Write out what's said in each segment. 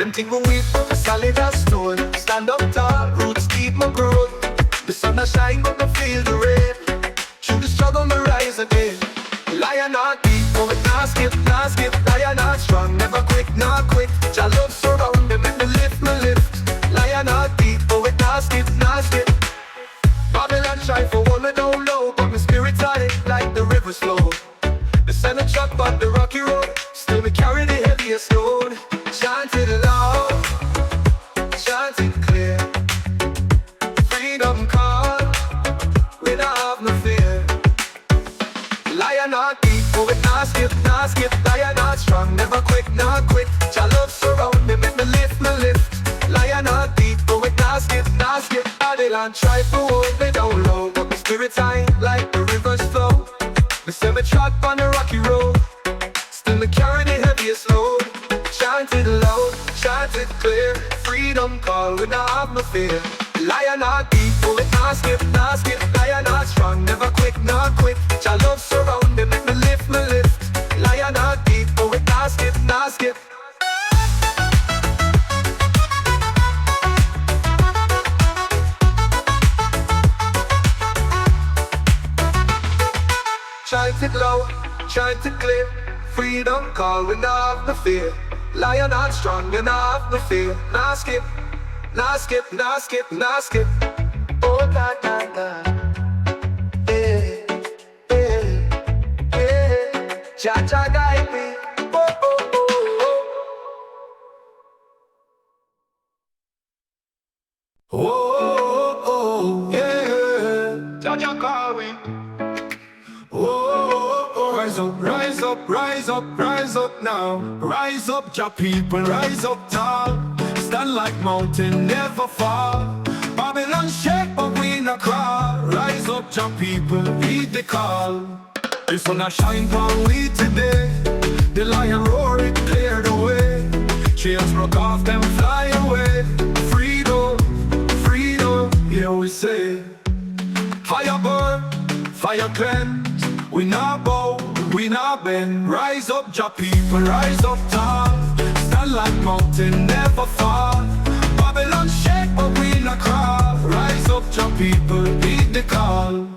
Them think we weak, but we solid as stone. Stand up tall, roots deep, my growth. The sun a shine, but me feel the rain. Through the struggle, me rise again. Lion not deep, but we not skip, not skip. Lion not strong, never quick, not quick. Jah love surround them, make me lift, me lift. Lion not deep, but we not skip, not skip. Babylon try for one me don't know, but my spirit's high like the river's flow. The sun a truck on the rocky road, still me carry the heaviest load. Chant it loud, chant it clear. Freedom call, we don't have no fear. Lion not deep, but we not skip, not skip. Lion not strong, never quick, not quick. Jah love surround me, make me lift, me lift. Lion not deep, but we not skip, not skip. Babylon try for hold me down low, but my spirit's high like the river's flow. Me say me trot on the rocky road, still me carry the heaviest load. Chant it loud, chant it clear. Freedom call, we not have no fear. Lion not deep, but we not skip, not skip. Lion not strong, never quick, not quick. Jah love surround me, make me lift, me lift. Lion not deep, but we not skip, not skip. Chant it loud, chant it clear. Freedom call, we not have no fear. Lion not strong, we not have no fear. Nah skip, nah skip, nah skip, nah skip. Oh na na na, eh, eh, eh. Jah Jah guide me. Oh oh oh oh. Oh oh oh, yeah. Jah Jah call me. Oh, rise up, rise up, rise up, rise up now. Rise up, Jah people, rise up tall. Stand like mountain, never fall. Babylon shake, but we not crawl. Rise up, Jah people, heed the call. The sun a shine for we today. The lion roar, it clear the way. Chains broke off, them fly away. Freedom, freedom, here we say. Fire burn, fire cleanse. We not bow, we not bend. Rise up, Jah people, rise up tall. Stand like mountain, never fall. Babylon shake, but we not crawl. Rise up, Jah people, heed the call.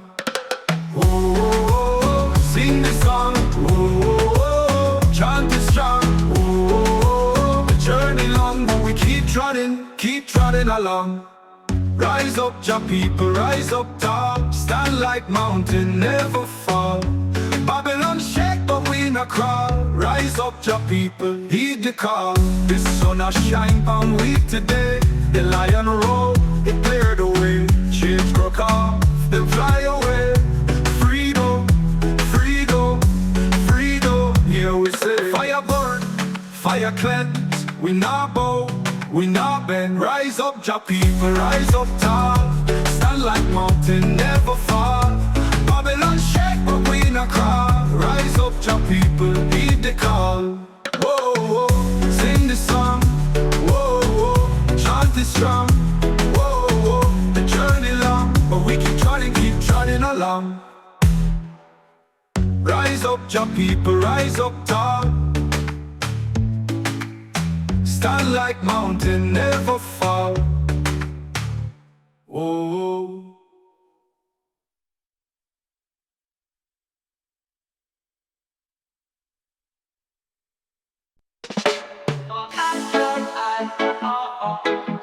Oh, sing the song. Oh, chant it strong. Oh, the journey long, but we keep trotting along. Rise up, Jah people, rise up tall. Stand like mountain, never fall. Babylon shake, but we not crawl. Rise up, Jah people, heed the call. The sun a shine on we today. The lion roar, it cleared the way. Chains broke off, then fly away. Freedom, freedom, freedom, here we say. Fire burn, fire cleanse. We not bow, we not bend. Rise up, Jah people, rise up tall. Stand like mountain, never fall. Babylon shake, but we not crawl. Rise up, Jah people, heed the call. Whoa, whoa, sing the song. Whoa, whoa, chant it strong. Whoa, whoa, the journey long, but we keep trotting along. Rise up, Jah people, rise up tall. Stand like mountain, never fall. Oh.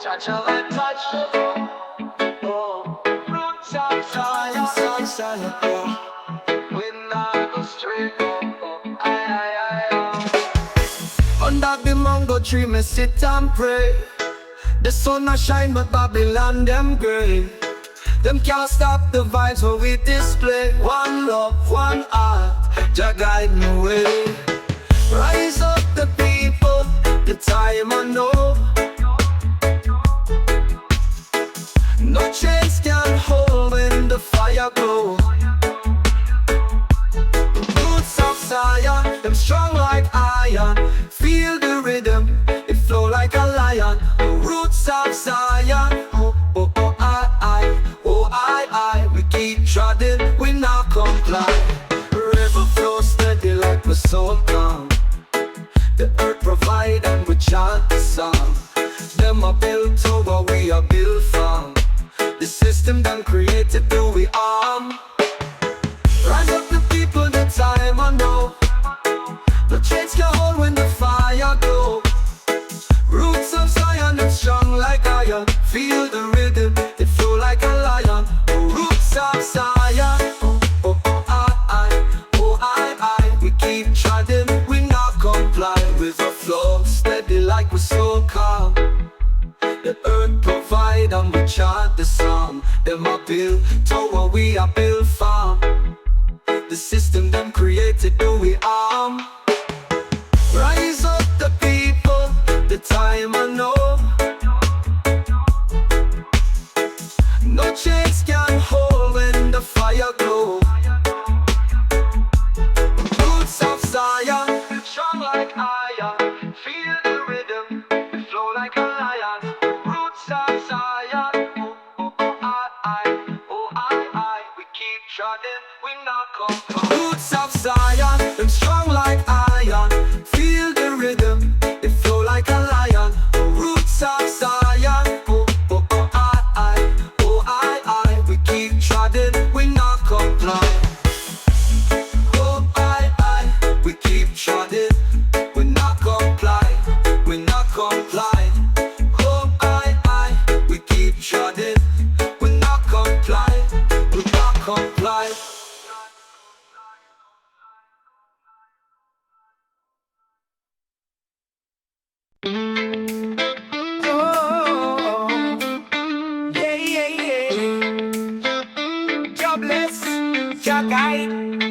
Touch of a touch. Oh, roots outside. We not go straight. Under the mango tree, me sit and pray. The sun a shine, but Babylon them gray. Them can't stop the vibes what we display. One love, one heart, Jah guide me way. Rise up the people, the time I know. No chains can hold when the fire glow. Roots of Zion, them strong like iron. Feel the rhythm, it flow like a lion. Roots of Zion, oh, oh, oh, I. We keep trotting, we not comply. River flow steady like the soul calm. The earth provide and we chant the song.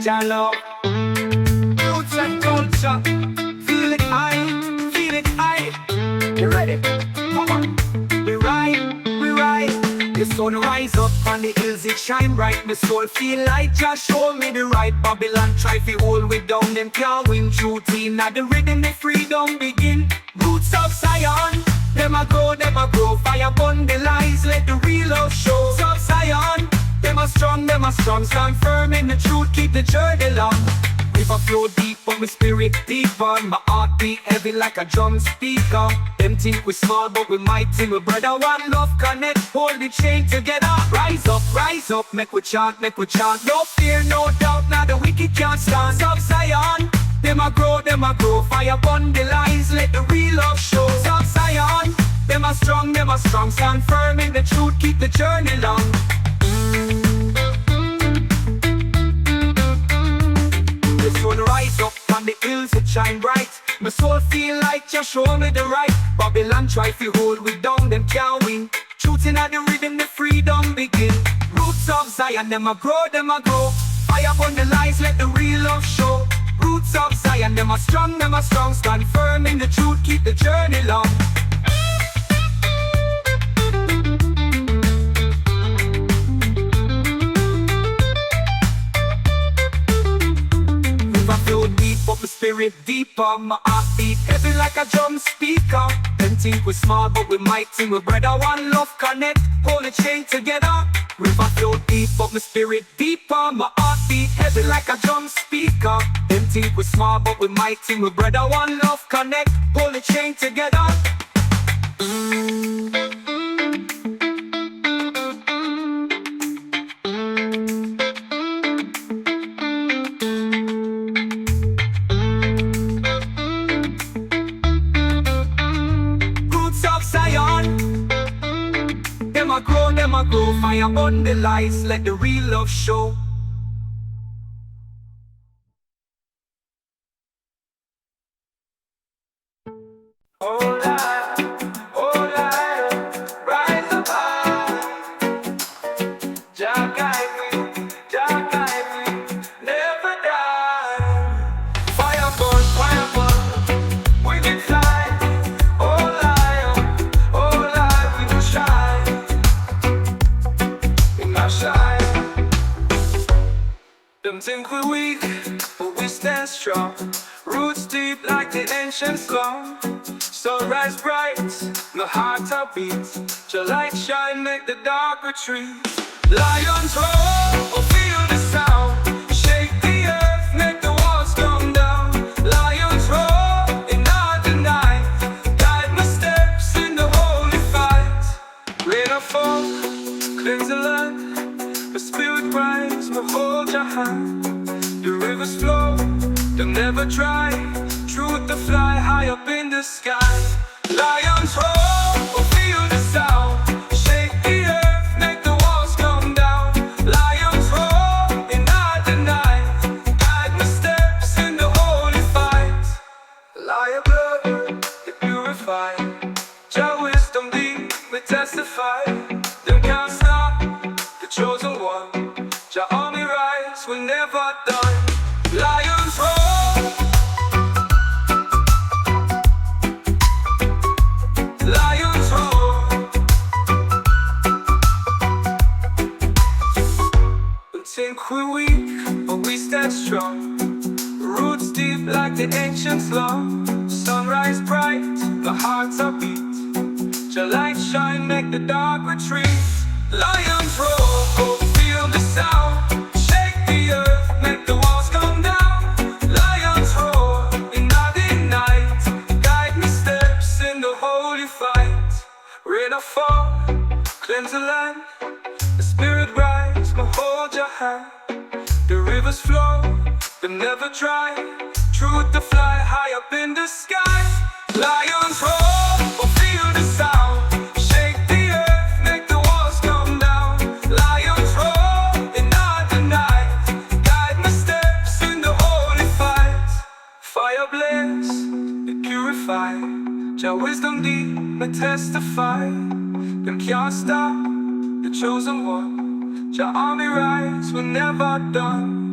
Jah love. Roots and culture. Feel it high, feel it high. You ready? Come on. We ride. The sun rise up on the hills, it shine bright. My soul feel like Jah show me the right. Babylon try to hold we down, them can't win. Truth in at the rhythm, the freedom begin. Roots of Zion, them a grow. Fire burn the lies, let the real love show. Roots of Zion, them a strong. Stand firm in the truth, keep the journey long. River flow deep on my spirit deeper. My heart beat heavy like a drum speaker. Them think we small but we mighty. My brother one love connect, hold the chain together. Rise up, make we chant. No fear, no doubt, now the wicked can't stand. Of Zion, them a grow. Fire burn the lies, let the real love show. Of Zion, them a strong. Stand firm in the truth, keep the journey long. The sun rise up on the hills, it shine bright. My soul feel like Jah show me the right. Babylon try to hold we down, them can't win. Truth in the rhythm, the freedom begin. Roots of Zion, them a grow. Fire upon the lies, let the real love show. Roots of Zion, them a strong. Stand firm in the truth, keep the journey long. But my spirit deeper, my heart beat heavy like a drum speaker. Them think we small but we mighty. My brother one love connect, hold the chain together. River flow deep but my spirit deeper. My heart beat heavy like a drum speaker. Them think we small but we mighty. My brother one love connect, hold the chain together. Them a grow, fire burn the lights, let the real love show. Oh Lord, rise up high. Jah guide me, never die. Fire burn, we can fly. Oh Lord, we can shine. Them think we're weak, but we stand strong. Roots deep like the ancient slum. Sunrise bright, my heart a beat. Your light shine, make the dark retreat. Lions roar, feel the sound. Shake the earth, make the walls come down. Lions roar in the night. Guide my steps in the holy fight. Rain or fall, cleanse the land. The spirit rise, me hold your hand. The rivers flow, they'll never dry. Truth to fly high up in the sky. Lions roar, feel the sound. Shake the earth, make the walls come down. Lions roar in the night. Guide my steps in the holy fight. Lion blood, they purify. Jah wisdom deep, we testify. Them can't stop the chosen one. Jah army rise, we're never done. Lions roar. Lions roar. We think we're weak, but we stand strong. Roots deep like the ancient slum. Sunrise bright, the hearts are beat. Your light shine, make the dark retreat. Lions roar, feel the sound. Shake the earth, make the walls come down. Lions roar in the night. Guide me steps in the holy fight. Rain or fall, cleanse the land. The spirit rise, my hold your hand. The rivers flow, they never dry. Truth to fly high up in the sky. Lions roar, feel the sound. Shake the earth, make the walls come down. Lions roar in the night. Guide my steps in the holy fight. Fire blaze, it purify. Jah wisdom deep, I testify. Them can't stop the chosen one. Jah army rise, we're never done.